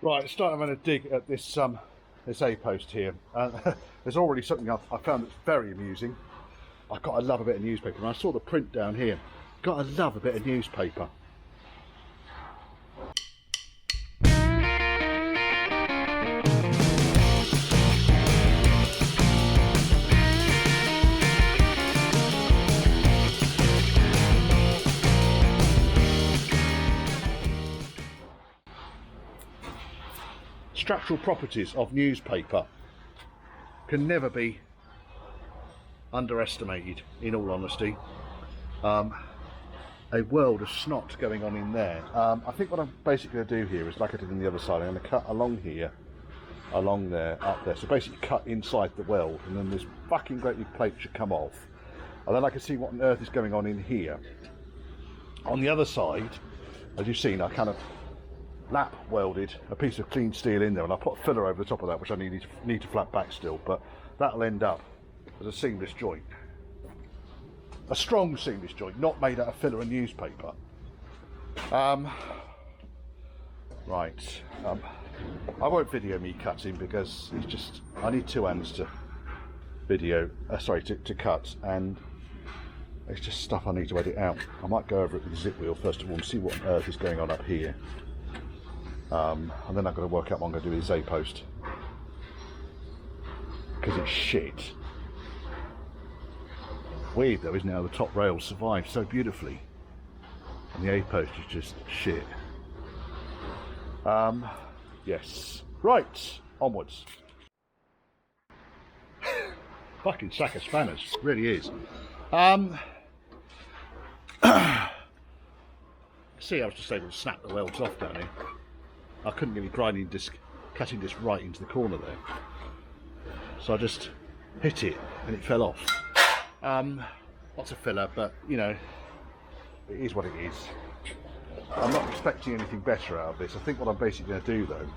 Right, starting having a dig at this this A-post here. There's already something I found that's very amusing. I love a bit of newspaper, and I saw the print down here. Gotta love a bit of newspaper. Structural properties of newspaper can never be underestimated, in all honesty. A world of snot going on in there. I think what I'm basically going to do here is, like I did on the other side, I'm going to cut along here, along there, up there. So basically cut inside the weld, and then this fucking great big plate should come off. And then I can see what on earth is going on in here. On the other side, as you've seen, I kind of lap welded a piece of clean steel in there, and I put a filler over the top of that, which I need to flat back still, but that'll end up as a seamless joint. A strong seamless joint, not made out of filler and newspaper. Right. I won't video me cutting because it's just, I need two hands to video, to cut, and it's just stuff I need to edit out. I might go over it with the zip wheel first of all and see what on earth is going on up here. And then I've got to work out what I'm going to do with this A-post, because it's shit. Weird though, isn't it, how the top rail survived so beautifully and the A-post is just shit. Yes. Right, onwards. Fucking sack of spanners, really is. See, I was just able to snap the welds off down here. I couldn't get my cutting disc right into the corner there, so I just hit it and it fell off. Lots of filler, but you know, it is what it is. I'm not expecting anything better out of this. I think what I'm basically going to do though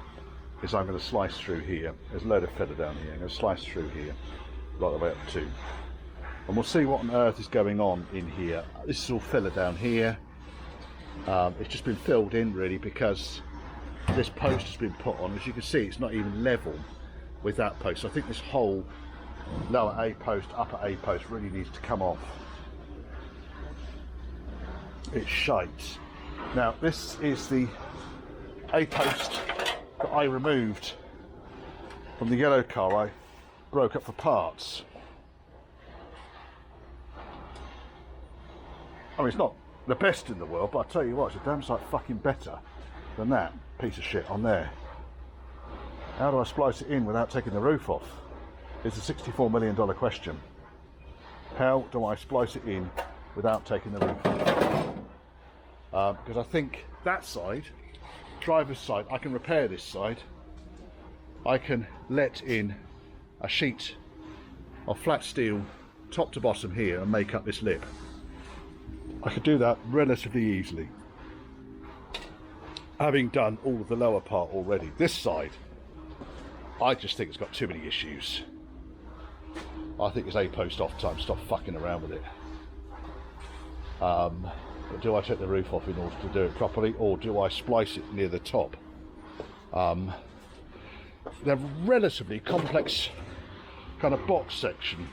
is I'm going to slice through here. There's a load of filler down here. I'm going to slice through here right the way up to, and we'll see what on earth is going on in here. This is all filler down here. It's just been filled in really because this post has been put on. As you can see, it's not even level with that post. So I think this whole lower A post, upper A post really needs to come off. It's shite. Now this is the A post that I removed from the yellow car I broke up for parts. I mean, it's not the best in the world, but I tell you what, it's a damn sight fucking better than that piece of shit on there. How do I splice it in without taking the roof off? It's a $64 million question. How do I splice it in without taking the roof off? Because I think that side, driver's side, I can repair this side. I can let in a sheet of flat steel top to bottom here and make up this lip. I could do that relatively easily, having done all of the lower part already. This side, I just think it's got too many issues. I think it's A-post off time, stop fucking around with it. But do I take the roof off in order to do it properly, or do I splice it near the top? They're relatively complex kind of box section.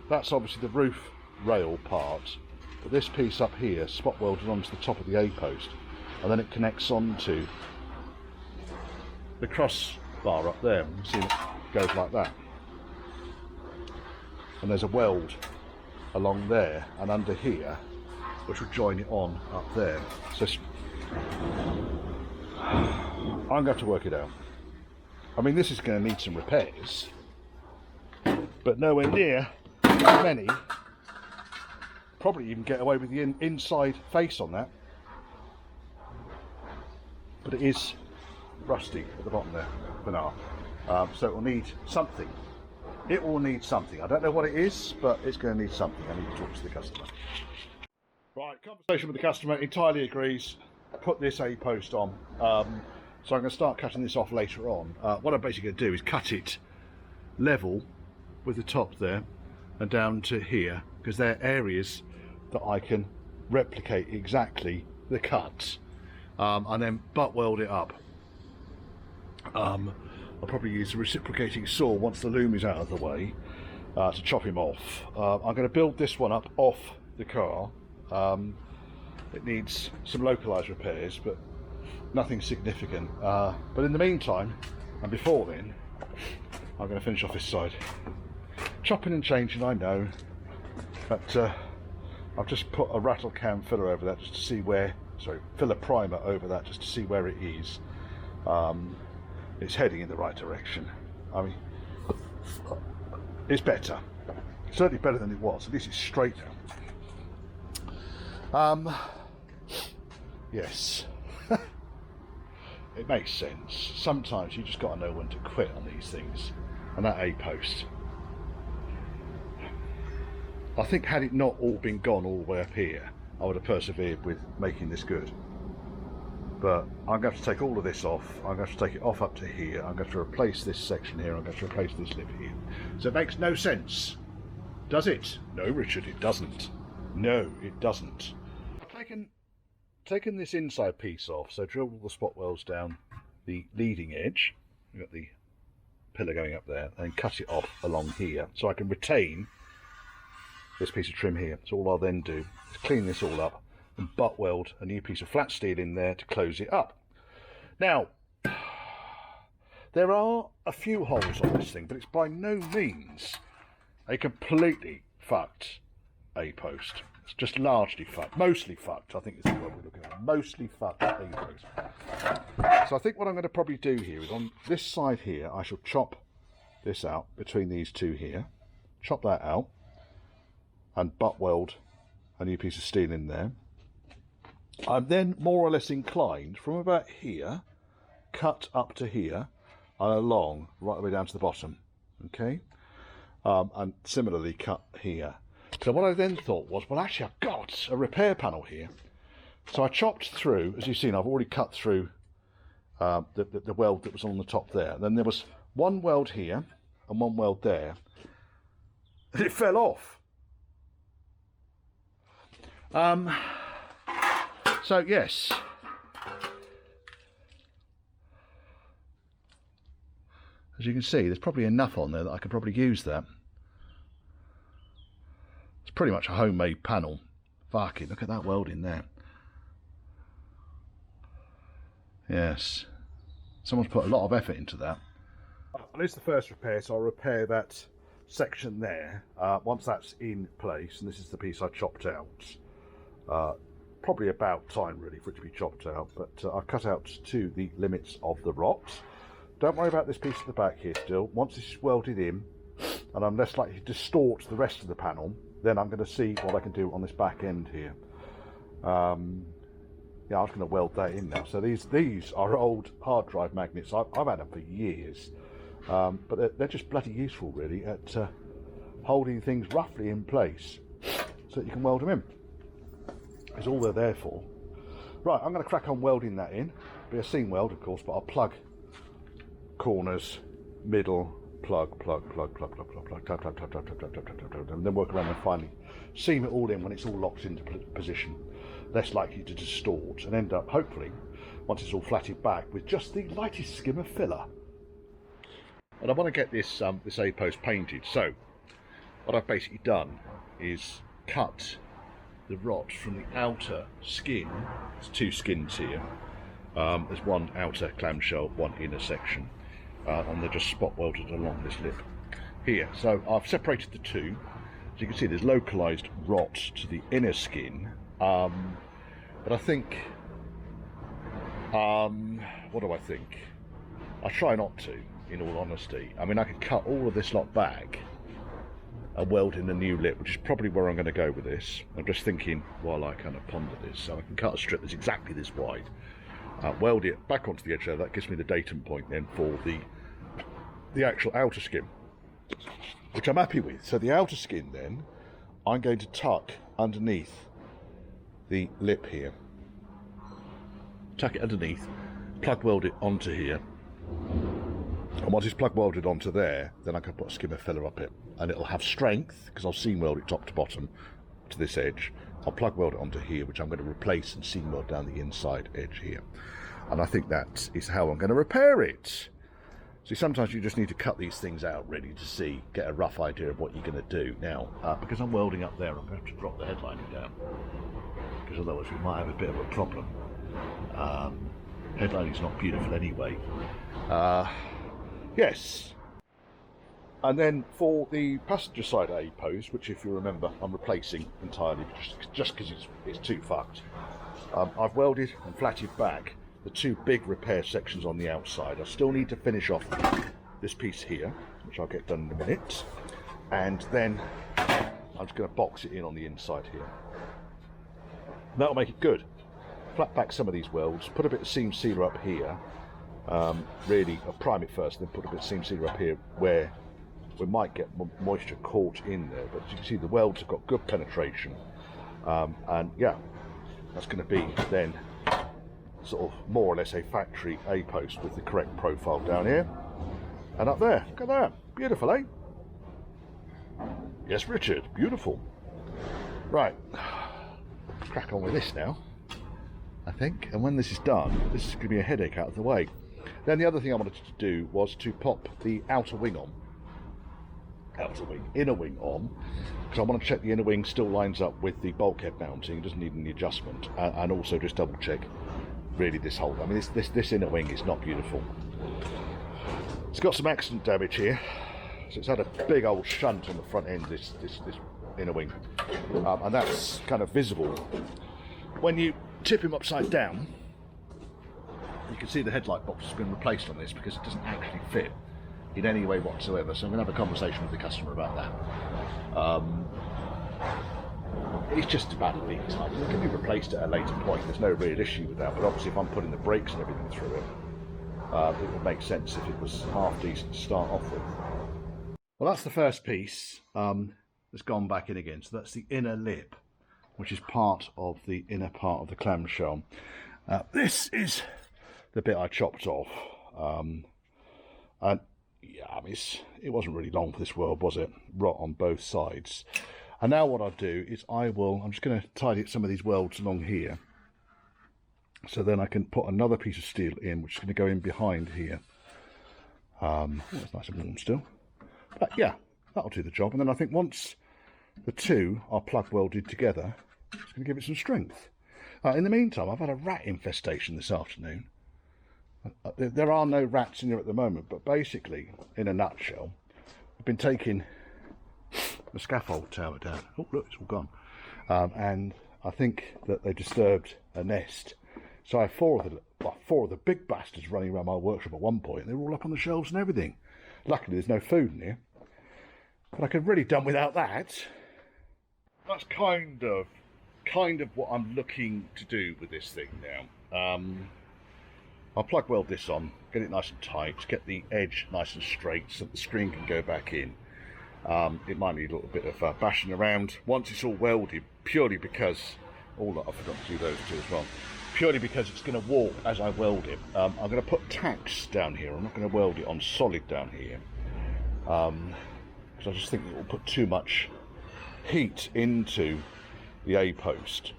That's obviously the roof rail part, but this piece up here spot welded onto the top of the A-post, and then it connects onto the crossbar up there. You see it goes like that, and there's a weld along there and under here which will join it on up there. So I'm going to have to work it out. I mean, this is going to need some repairs, but nowhere near as many. Probably even get away with the inside face on that, but it is rusty at the bottom there for now. So it will need something. It will need something. I don't know what it is, but it's going to need something. I need to talk to the customer. Right, conversation with the customer, entirely agrees. Put this A-post on. So I'm going to start cutting this off later on. What I'm basically going to do is cut it level with the top there and down to here, because they're areas that I can replicate exactly the cuts, and then butt weld it up. I'll probably use a reciprocating saw once the loom is out of the way to chop him off. I'm going to build this one up off the car. It needs some localised repairs, but nothing significant. But in the meantime, and before then, I'm going to finish off this side. Chopping and changing, I know, but I've just put a rattle cam filler over that just to see where, sorry, filler primer over that just to see where it is. It's heading in the right direction. I mean, it's better. Certainly better than it was. At least it's straighter. Yes. It makes sense. Sometimes you just got to know when to quit on these things. And that A-post. I think had it not all been gone all the way up here, I would have persevered with making this good. But I'm going to have to take all of this off. I'm going to have to take it off up to here. I'm going to replace this section here. I'm going to replace this lip here. So it makes no sense. Does it? No, Richard, it doesn't. No, it doesn't. I've taken this inside piece off, so drilled all the spot welds down the leading edge. We've got the pillar going up there, and cut it off along here, so I can retain this piece of trim here. So all I'll then do is clean this all up and butt weld a new piece of flat steel in there to close it up. Now, there are a few holes on this thing, but it's by no means a completely fucked A-post. It's just largely fucked, mostly fucked, I think is the word we're looking at. Mostly fucked A-post. So I think what I'm going to probably do here is on this side here, I shall chop this out between these two here, chop that out, and butt weld a new piece of steel in there. I'm then more or less inclined from about here, cut up to here, and along right the way down to the bottom. Okay, and similarly cut here. So what I then thought was, well, actually I've got a repair panel here. So I chopped through, as you've seen, I've already cut through the weld that was on the top there. Then there was one weld here and one weld there, and it fell off. So yes, as you can see, there's probably enough on there that I could probably use that. It's pretty much a homemade panel. Fuck it, look at that welding there. Yes, someone's put a lot of effort into that. Well, it's the first repair, so I'll repair that section there. Once that's in place, and this is the piece I chopped out. Probably about time really for it to be chopped out, but I've cut out to the limits of the rot. Don't worry about this piece at the back here still. Once this is welded in, and I'm less likely to distort the rest of the panel, then I'm going to see what I can do on this back end here. Yeah, I was going to weld that in now. So these are old hard drive magnets. I've had them for years, but they're just bloody useful really at holding things roughly in place so that you can weld them in. Is all they're there for. Right, I'm going to crack on welding that in. Be a seam weld, of course, but I'll plug corners, middle, plug, and then work around and finally seam it all in when it's all locked into position. Less likely to distort and end up, hopefully, once it's all flatted back, with just the lightest skim of filler. And I want to get this this A-post painted. So, what I've basically done is cut the rot from the outer skin. There's two skins here. There's one outer clamshell, one inner section, and they're just spot welded along this lip here. So I've separated the two. As you can see, there's localized rot to the inner skin, but I think, what do I think? I try not to, in all honesty. I mean, I could cut all of this lot back and weld in a new lip, which is probably where I'm going to go with this. I'm just thinking while I kind of ponder this. So I can cut a strip that's exactly this wide, weld it back onto the edge there. That gives me the datum point then for the actual outer skin, which I'm happy with. So the outer skin then, I'm going to tuck underneath the lip here. Tuck it underneath, plug weld it onto here. And once it's plug welded onto there, then I can put a skim of filler up it, and it'll have strength because I'll seam weld it top to bottom to this edge. I'll plug weld it onto here, which I'm going to replace and seam weld down the inside edge here. And I think that is how I'm going to repair it. See, sometimes you just need to cut these things out really to get a rough idea of what you're going to do. Now, because I'm welding up there, I'm going to have to drop the headlining down, because otherwise we might have a bit of a problem. Headlining's not beautiful anyway. Yes. And then for the passenger side A post, which if you remember I'm replacing entirely just because it's too fucked, I've welded and flatted back the two big repair sections on the outside. I still need to finish off this piece here, which I'll get done in a minute, and then I'm just going to box it in on the inside here. That'll make it good. Flat back some of these welds, put a bit of seam sealer up here, really prime it first, then put a bit of seam sealer up here where we might get moisture caught in there, but as you can see the welds have got good penetration, and yeah, that's going to be then sort of more or less a factory A-post with the correct profile down here and up there. Look at that, beautiful, eh? Yes, Richard, beautiful. Right, crack on with this now, I think, and when this is done, this is going to be a headache out of the way. Then the other thing I wanted to do was to pop the inner wing on, because I want to check the inner wing still lines up with the bulkhead mounting, doesn't need any adjustment, and also just double check really this whole, I mean this inner wing is not beautiful. It's got some accident damage here, so it's had a big old shunt on the front end, this inner wing, and that's kind of visible when you tip him upside down. You can see the headlight box has been replaced on this because it doesn't actually fit in any way whatsoever, so I'm going to have a conversation with the customer about that. It's just about a lead time. It can be replaced at a later point, there's no real issue with that, but obviously if I'm putting the brakes and everything through it, it would make sense if it was half decent to start off with. Well, that's the first piece that's gone back in again, so that's the inner lip, which is part of the inner part of the clamshell. This is the bit I chopped off, and yeah, I mean, it wasn't really long for this weld, was it? Rot on both sides. And now what I'll do is I'm just going to tidy some of these welds along here, so then I can put another piece of steel in, which is going to go in behind here. Oh, it's nice and warm still. But yeah, that'll do the job. And then I think once the two are plug welded together, it's going to give it some strength. In the meantime, I've had a rat infestation this afternoon. There are no rats in here at the moment, but basically, in a nutshell, I've been taking the scaffold tower down. Oh, look, it's all gone. And I think that they disturbed a nest. So I have four of the big bastards running around my workshop at one point, and they were all up on the shelves and everything. Luckily, there's no food in here. But I could have really done without that. That's kind of what I'm looking to do with this thing now. I'll plug weld this on, get it nice and tight, get the edge nice and straight so the screen can go back in. It might need a little bit of bashing around once it's all welded, purely because, I forgot to do those two as well, purely because it's going to warp as I weld it. I'm going to put tacks down here, I'm not going to weld it on solid down here, because I just think it will put too much heat into the A-post.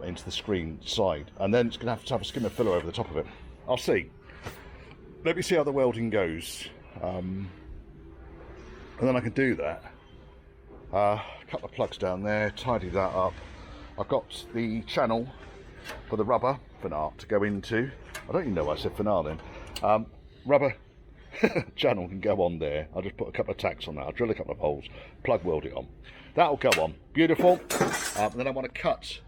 Into the screen side, and then it's going to have a skimmer filler over the top of it. I'll see. Let me see how the welding goes, and then I can do that. A couple of plugs down there, tidy that up. I've got the channel for the rubber finale to go into. I don't even know why I said finale then. Rubber channel can go on there. I'll just put a couple of tacks on that. I'll drill a couple of holes, plug weld it on. That'll go on. Beautiful. And then I want to cut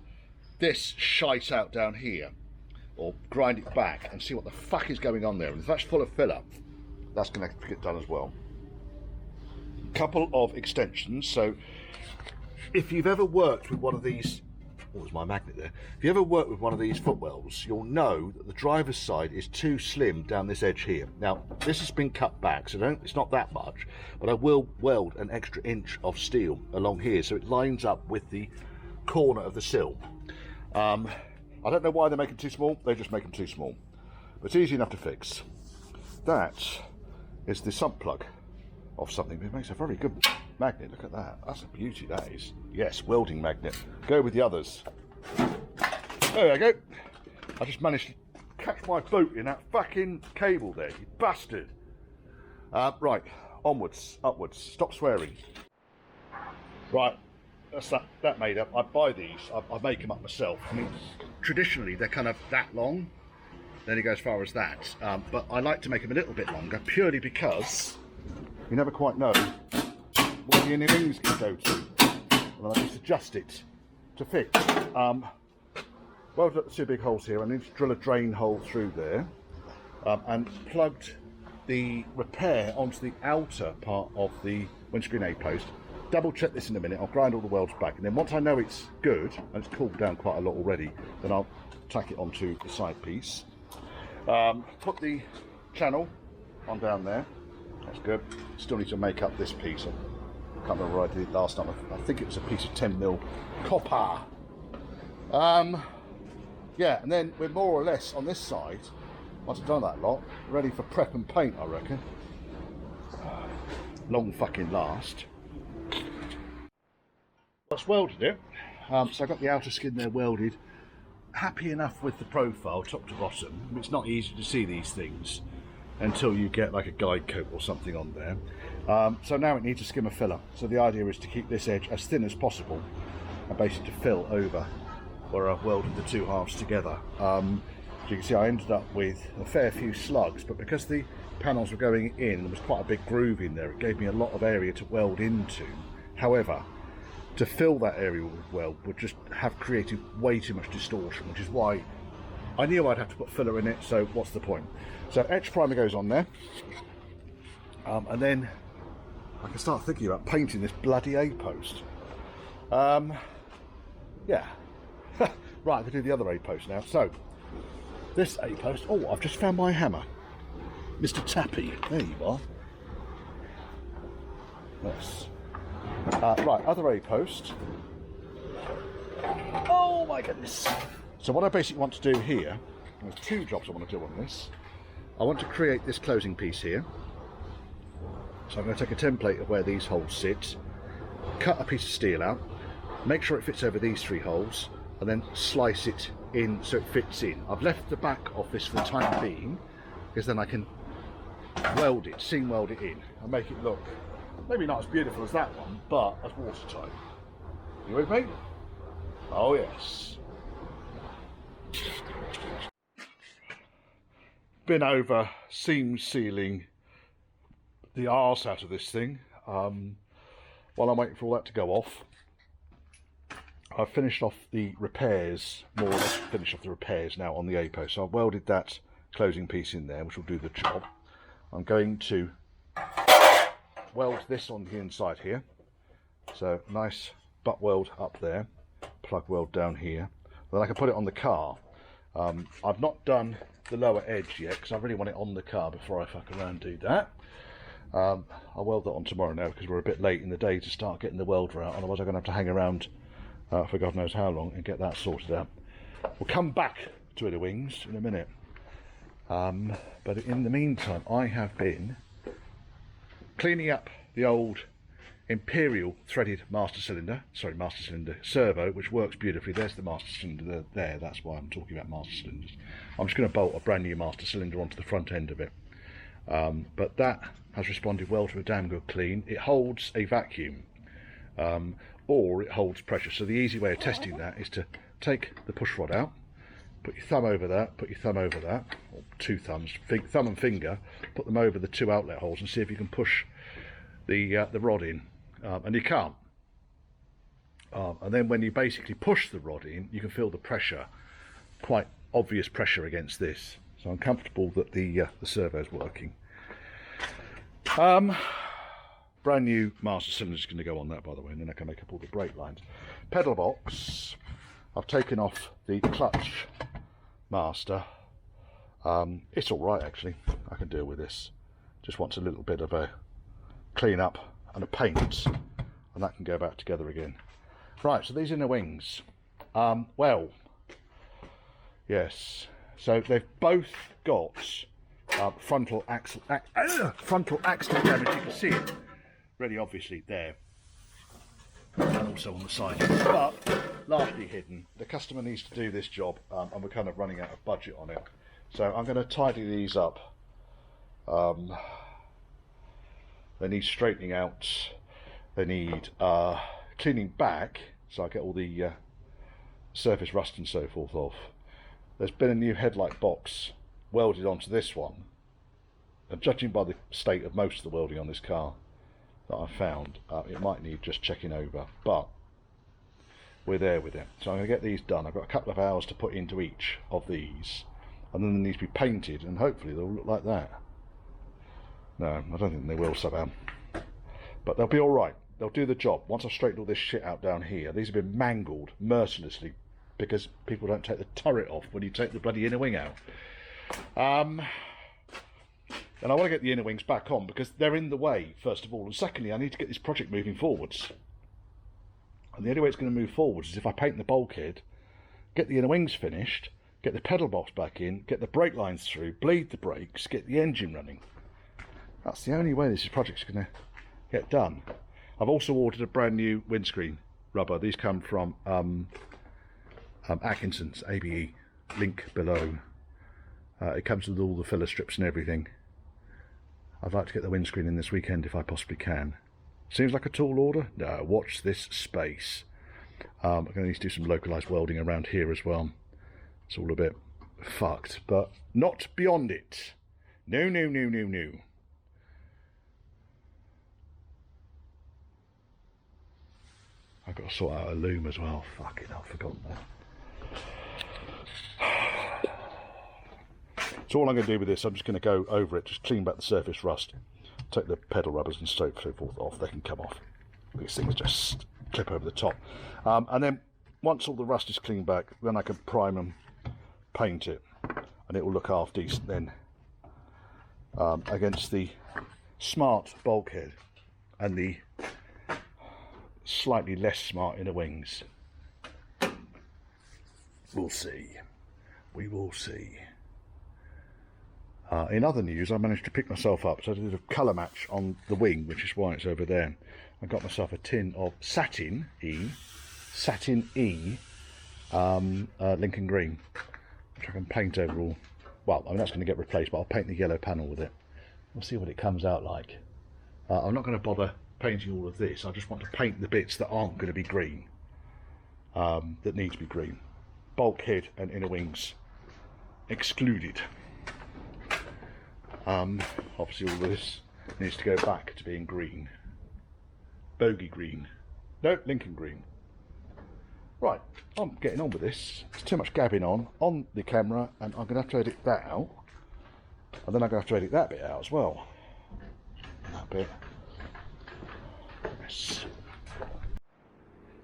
this shite out down here, or grind it back and see what the fuck is going on there. And if that's full of filler, that's going to get done as well. Couple of extensions. So if you've ever worked with one of these, what was my magnet there? If you ever worked with one of these footwelds, you'll know that the driver's side is too slim down this edge here. Now this has been cut back, so it's not that much, but I will weld an extra inch of steel along here so it lines up with the corner of the sill. I don't know why they make them too small, they just make them too small. But it's easy enough to fix. That is the sump plug of something. It makes a very good magnet, look at that. That's a beauty, that is. Yes, welding magnet. Go with the others. There we go. I just managed to catch my boot in that fucking cable there, you bastard. Right, onwards, upwards. Stop swearing. Right, that's that made up. I buy these, I make them up myself. I mean, traditionally they're kind of that long. They only go as far as that. But I like to make them a little bit longer, purely because you never quite know where the inner wings can go to. And I just adjust it to fit. Welded up the two big holes here. I need to drill a drain hole through there. And plugged the repair onto the outer part of the windscreen A-post. Double check this in a minute. I'll grind all the welds back, and then once I know it's good and it's cooled down quite a lot already, then I'll tack it onto the side piece. Put the channel on down there. That's good. Still need to make up this piece. I can't remember what I did last time. I think it was a piece of 10mm copper. Yeah, and then we're more or less on this side. Once I've done that lot, ready for prep and paint, I reckon. Long fucking last. That's welded it. So I got the outer skin there welded. Happy enough with the profile, top to bottom. It's not easy to see these things until you get like a guide coat or something on there. So now it needs a skimmer filler. So the idea is to keep this edge as thin as possible and basically to fill over where I've welded the two halves together. As you can see, I ended up with a fair few slugs, but because the panels were going in, there was quite a big groove in there. It gave me a lot of area to weld into. However, to fill that area with weld would just have created way too much distortion, which is why I knew I'd have to put filler in it, so what's the point? So etch primer goes on there, and then I can start thinking about painting this bloody A-post. Yeah. Right, I can do the other A-post now. So, this A-post, oh, I've just found my hammer. Mr. Tappy, there you are. Yes. Right, other A-post. Oh my goodness. So what I basically want to do here, there's two jobs I want to do on this. I want to create this closing piece here. So I'm going to take a template of where these holes sit, cut a piece of steel out, make sure it fits over these three holes, and then slice it in so it fits in. I've left the back of this for the time being, because then I can weld it, seam weld it in, and make it look maybe not as beautiful as that one, but as watertight. You with me? Oh yes. Been over seam sealing the arse out of this thing. While I'm waiting for all that to go off, I've finished off the repairs, more or less finished off the repairs now on the A-post. So I've welded that closing piece in there, which will do the job. I'm going to weld this on the inside here. So nice butt weld up there, plug weld down here. Then I can put it on the car. I've not done the lower edge yet because I really want it on the car before I fuck around and do that. I'll weld that on tomorrow now because we're a bit late in the day to start getting the welder out, otherwise I'm going to have to hang around for God knows how long and get that sorted out. We'll come back to the wings in a minute, but in the meantime I have been cleaning up the old Imperial threaded master cylinder servo, which works beautifully. There's the master cylinder there, that's why I'm talking about master cylinders. I'm just going to bolt a brand new master cylinder onto the front end of it, but that has responded well to a damn good clean. It holds a vacuum, or it holds pressure. So the easy way of testing that is to take the push rod out, put your thumb over that, put your thumb over that, or two thumbs, thumb and finger, put them over the two outlet holes and see if you can push the rod in, and you can't. And then when you basically push the rod in, you can feel the pressure, quite obvious pressure against this. So I'm comfortable that the servo's working. Brand new master cylinder is going to go on that, by the way, and then I can make up all the brake lines. Pedal box, I've taken off the clutch master. It's all right actually, I can deal with this. Just wants a little bit of a clean up and a paint, and that can go back together again. Right, so these inner wings, well, yes, so they've both got frontal axle damage. You can see it really obviously there, and also on the side, but largely hidden. The customer needs to do this job, and we're kind of running out of budget on it, so I'm going to tidy these up They need straightening out. They need cleaning back, so I get all the surface rust and so forth off. There's been a new headlight box welded onto this one, and judging by the state of most of the welding on this car that I found, it might need just checking over, but we're there with it. So I'm going to get these done. I've got a couple of hours to put into each of these, and then they need to be painted, and hopefully they'll look like that. No, I don't think they will somehow, but they'll be alright. They'll do the job. Once I've straightened all this shit out down here, these have been mangled mercilessly because people don't take the turret off when you take the bloody inner wing out. And I want to get the inner wings back on because they're in the way, first of all, and secondly, I need to get this project moving forwards. And the only way it's going to move forwards is if I paint the bulkhead, get the inner wings finished, get the pedal box back in, get the brake lines through, bleed the brakes, get the engine running. That's the only way this project's going to get done. I've also ordered a brand new windscreen rubber. These come from Atkinson's, ABE, link below. It comes with all the filler strips and everything. I'd like to get the windscreen in this weekend if I possibly can. Seems like a tall order? No, watch this space. I'm going to need to do some localised welding around here as well. It's all a bit fucked, but not beyond it. No, no, no, no, no. I've got to sort out a loom as well. Fucking hell, I've forgotten that. So all I'm going to do with this, I'm just going to go over it, just clean back the surface rust, take the pedal rubbers and so forth off. They can come off. These things just clip over the top. And then once all the rust is cleaned back, then I can prime and paint it, and it will look half decent then against the smart bulkhead and the slightly less smart inner wings. We'll see. We will see. In other news, I managed to pick myself up, so I did a colour match on the wing, which is why it's over there. I got myself a tin of Satin E Lincoln Green, which I can paint over all. Well, I mean, that's going to get replaced, but I'll paint the yellow panel with it. We'll see what it comes out like. I'm not going to bother painting all of this. I just want to paint the bits that aren't going to be green, that need to be green. Bulkhead and inner wings excluded. Obviously all of this needs to go back to being green. Bogey green. No, Lincoln green. Right, I'm getting on with this. There's too much gabbing on the camera, and I'm going to have to edit that out. And then I'm going to have to edit that bit out as well. That bit. Yes.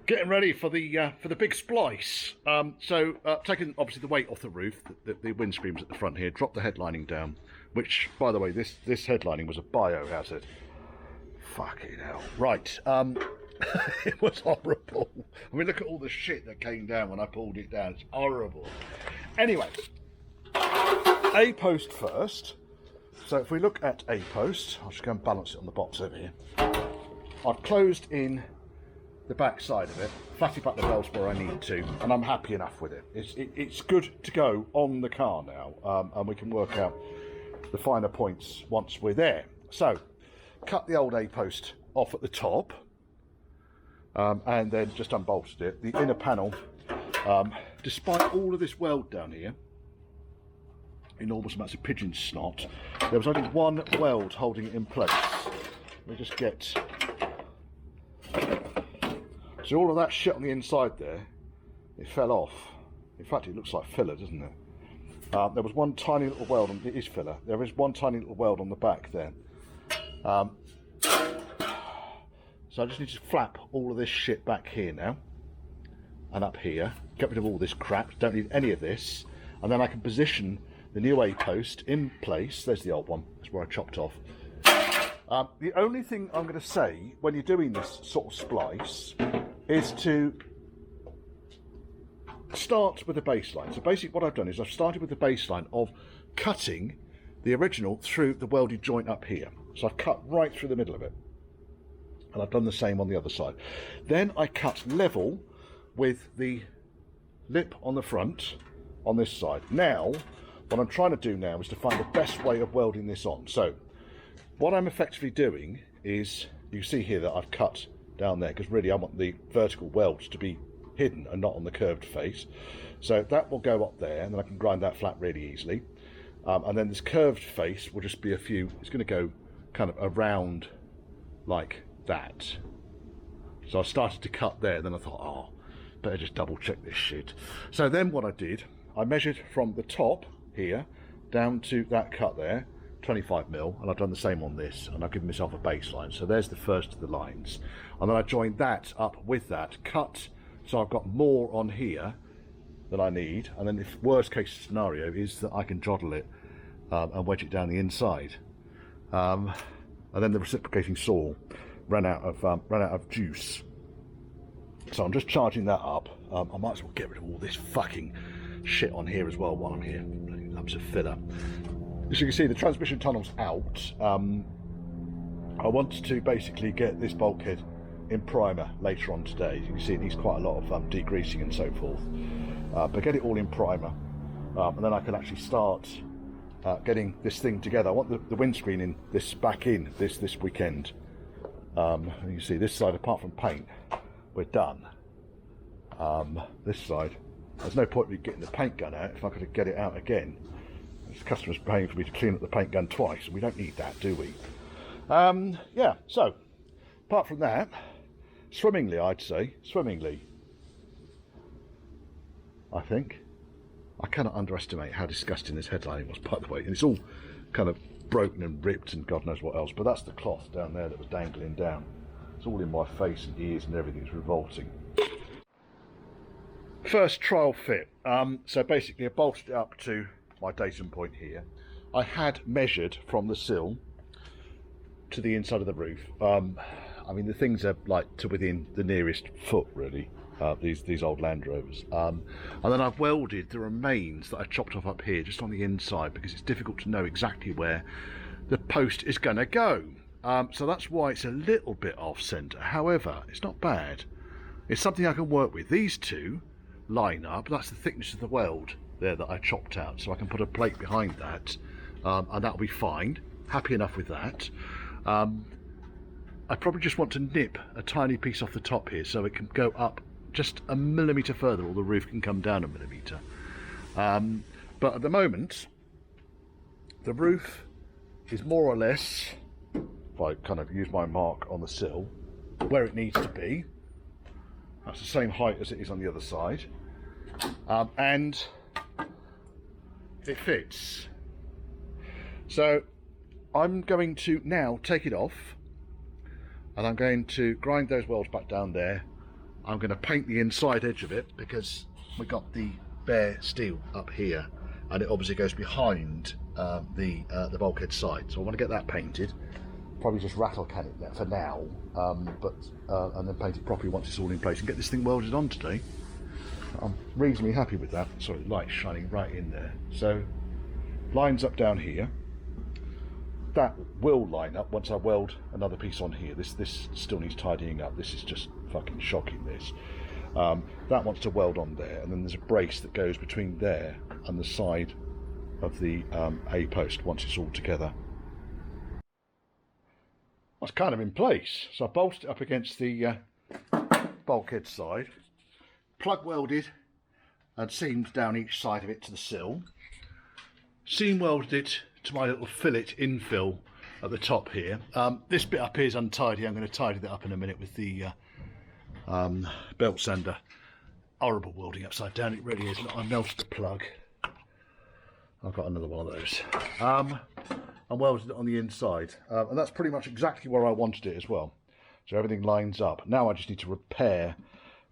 Getting ready for the big splice. Taking obviously the weight off the roof, the windscreen's at the front here, drop the headlining down, which, by the way, this headlining was a biohazard. Fucking hell. Right, it was horrible. I mean, look at all the shit that came down when I pulled it down. It's horrible. Anyway, A post first. So if we look at A post, I'll just go and balance it on the box over here. I've closed in the back side of it, fatty back the belts where I need to, and I'm happy enough with it. It's good to go on the car now, and we can work out the finer points once we're there. So, cut the old A-post off at the top, and then just unbolted it. The inner panel, despite all of this weld down here, enormous amounts of pigeon snot, there was only one weld holding it in place. Let me just get... So all of that shit on the inside there, it fell off. In fact, it looks like filler, doesn't it? There was one tiny little weld on, it is filler, there is one tiny little weld on the back there. So I just need to flap all of this shit back here now, and up here, get rid of all this crap, don't need any of this, and then I can position the new A-post in place. There's the old one, that's where I chopped off. The only thing I'm going to say when you're doing this sort of splice is to start with the baseline. So basically what I've done is I've started with the baseline of cutting the original through the welded joint up here. So I've cut right through the middle of it. And I've done the same on the other side. Then I cut level with the lip on the front on this side. Now, what I'm trying to do now is to find the best way of welding this on. So what I'm effectively doing is, you can see here that I've cut down there, because really I want the vertical weld to be hidden and not on the curved face. So that will go up there, and then I can grind that flat really easily. And then this curved face will just be a few, it's going to go kind of around like that. So I started to cut there, then I thought, oh, better just double check this shit. So then what I did, I measured from the top here down to that cut there, 25mm, and I've done the same on this, and I've given myself a baseline. So there's the first of the lines, and then I joined that up with that, cut, so I've got more on here than I need, and then the worst case scenario is that I can joddle it and wedge it down the inside. And then the reciprocating saw ran out of juice, so I'm just charging that up. I might as well get rid of all this fucking shit on here as well while I'm here. Lumps of filler. As you can see, the transmission tunnel's out. I want to basically get this bulkhead in primer later on today. As you can see, it needs quite a lot of degreasing and so forth. But get it all in primer, and then I can actually start getting this thing together. I want the windscreen in back in this weekend. You can see this side, apart from paint, we're done. This side, there's no point in me getting the paint gun out if I could get it out again. The customer's paying for me to clean up the paint gun twice, and we don't need that, do we? Yeah, so apart from that, swimmingly, I'd say, swimmingly. I think. I cannot underestimate how disgusting this headlining was, by the way, and it's all kind of broken and ripped and God knows what else, but that's the cloth down there that was dangling down. It's all in my face and ears and everything. It's revolting. First trial fit. So basically I bolted it up to my datum point here. I had measured from the sill to the inside of the roof. I mean, the things are like to within the nearest foot, really. These old Land Rovers, and then I've welded the remains that I chopped off up here just on the inside, because it's difficult to know exactly where the post is going to go. So that's why it's a little bit off centre. However, it's not bad. It's something I can work with. These two line up. That's the thickness of the weld there that I chopped out, so I can put a plate behind that, and that'll be fine. Happy enough with that. I probably just want to nip a tiny piece off the top here so it can go up just a millimetre further, or the roof can come down a millimetre. But at the moment, the roof is more or less, if I kind of use my mark on the sill, where it needs to be. That's the same height as it is on the other side. And it fits. So I'm going to now take it off, and I'm going to grind those welds back down there. I'm going to paint the inside edge of it, because we got the bare steel up here, and it obviously goes behind the bulkhead side. So I want to get that painted. Probably just rattle can it there for now, and then paint it properly once it's all in place, and get this thing welded on today. I'm reasonably happy with that. Sorry, light's shining right in there. So lines up down here. That will line up once I weld another piece on here. This still needs tidying up. This is just fucking shocking, this. That wants to weld on there, and then there's a brace that goes between there and the side of the A post once it's all together. That's kind of in place. So I bolted it up against the bulkhead side, plug welded and seamed down each side of it to the sill, seam welded it to my little fillet infill at the top here. This bit up here is untidy. I'm going to tidy that up in a minute with the belt sander. Horrible welding upside down, it really is. I melted the plug. I've got another one of those. And welded it on the inside. And that's pretty much exactly where I wanted it as well. So everything lines up. Now I just need to repair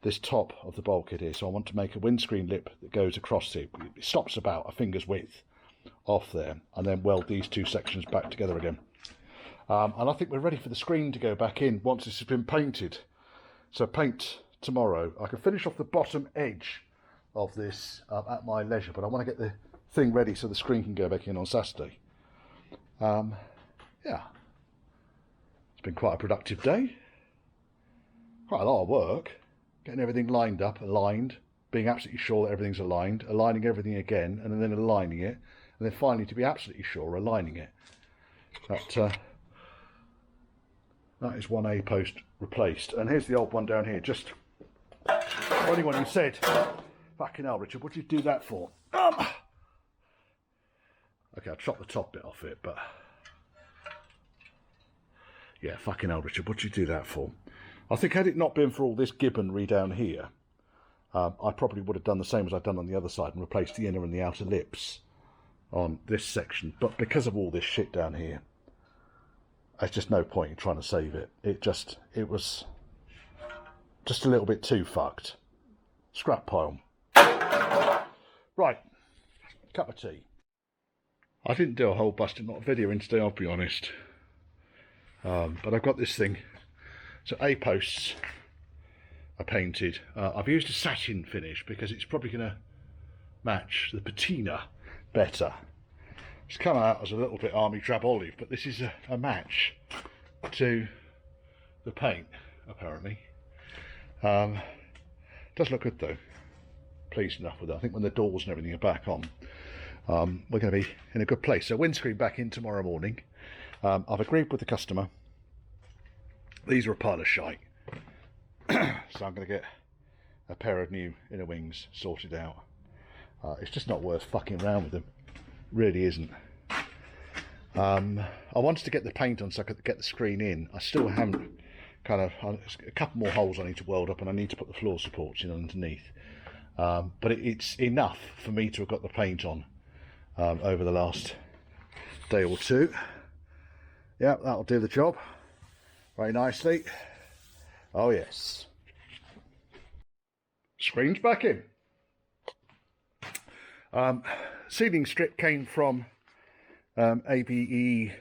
this top of the bulkhead here. So I want to make a windscreen lip that goes across it. It stops about a finger's width off there, and then weld these two sections back together again. And I think we're ready for the screen to go back in once this has been painted. So paint tomorrow. I can finish off the bottom edge of this at my leisure, but I want to get the thing ready so the screen can go back in on Saturday. Yeah, it's been quite a productive day. Quite a lot of work. Getting everything lined up, aligned, being absolutely sure that everything's aligned, aligning everything again, and then aligning it, and then finally, to be absolutely sure, aligning it. But That is one A post replaced. And here's the old one down here. Just for anyone who said, fucking hell, Richard, what did you do that for? Okay, I chopped the top bit off it, but yeah, fucking hell, Richard, what did you do that for? I think had it not been for all this gibbonry down here, I probably would have done the same as I've done on the other side and replaced the inner and the outer lips on this section. But because of all this shit down here, there's just no point in trying to save it. It was just a little bit too fucked. Scrap pile. Right, cup of tea. I didn't do a whole busting lot of video in today, I'll be honest. But I've got this thing. So A-posts are painted. I've used a satin finish because it's probably going to match the patina better. It's come out as a little bit army drab olive, but this is a match to the paint, apparently. Does look good though. Pleased enough with that. I think when the doors and everything are back on, we're going to be in a good place. So windscreen back in tomorrow morning. I've agreed with the customer. These are a pile of shite. So I'm going to get a pair of new inner wings sorted out. It's just not worth fucking around with them. Really isn't. I wanted to get the paint on so I could get the screen in. I still haven't a couple more holes I need to weld up, and I need to put the floor supports in underneath. But it's enough for me to have got the paint on over the last day or two. Yeah, that'll do the job very nicely. Oh yes. Screen's back in. Ceiling strip came from ABE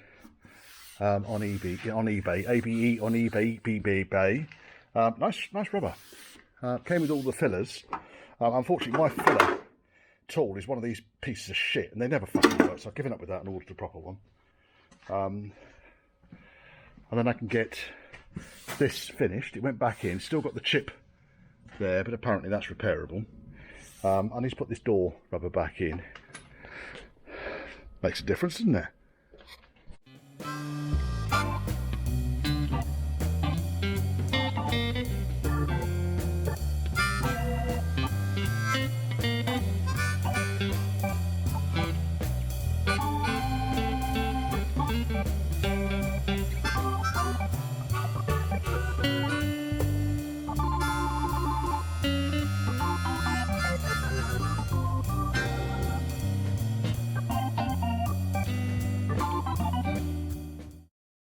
on eBay. ABE on eBay. Nice rubber. Came with all the fillers. Unfortunately, my filler tool is one of these pieces of shit, and they never fucking work. So I've given up with that and ordered a proper one. And then I can get this finished. It went back in. Still got the chip there, but apparently that's repairable. I need to put this door rubber back in. Makes a difference, doesn't it?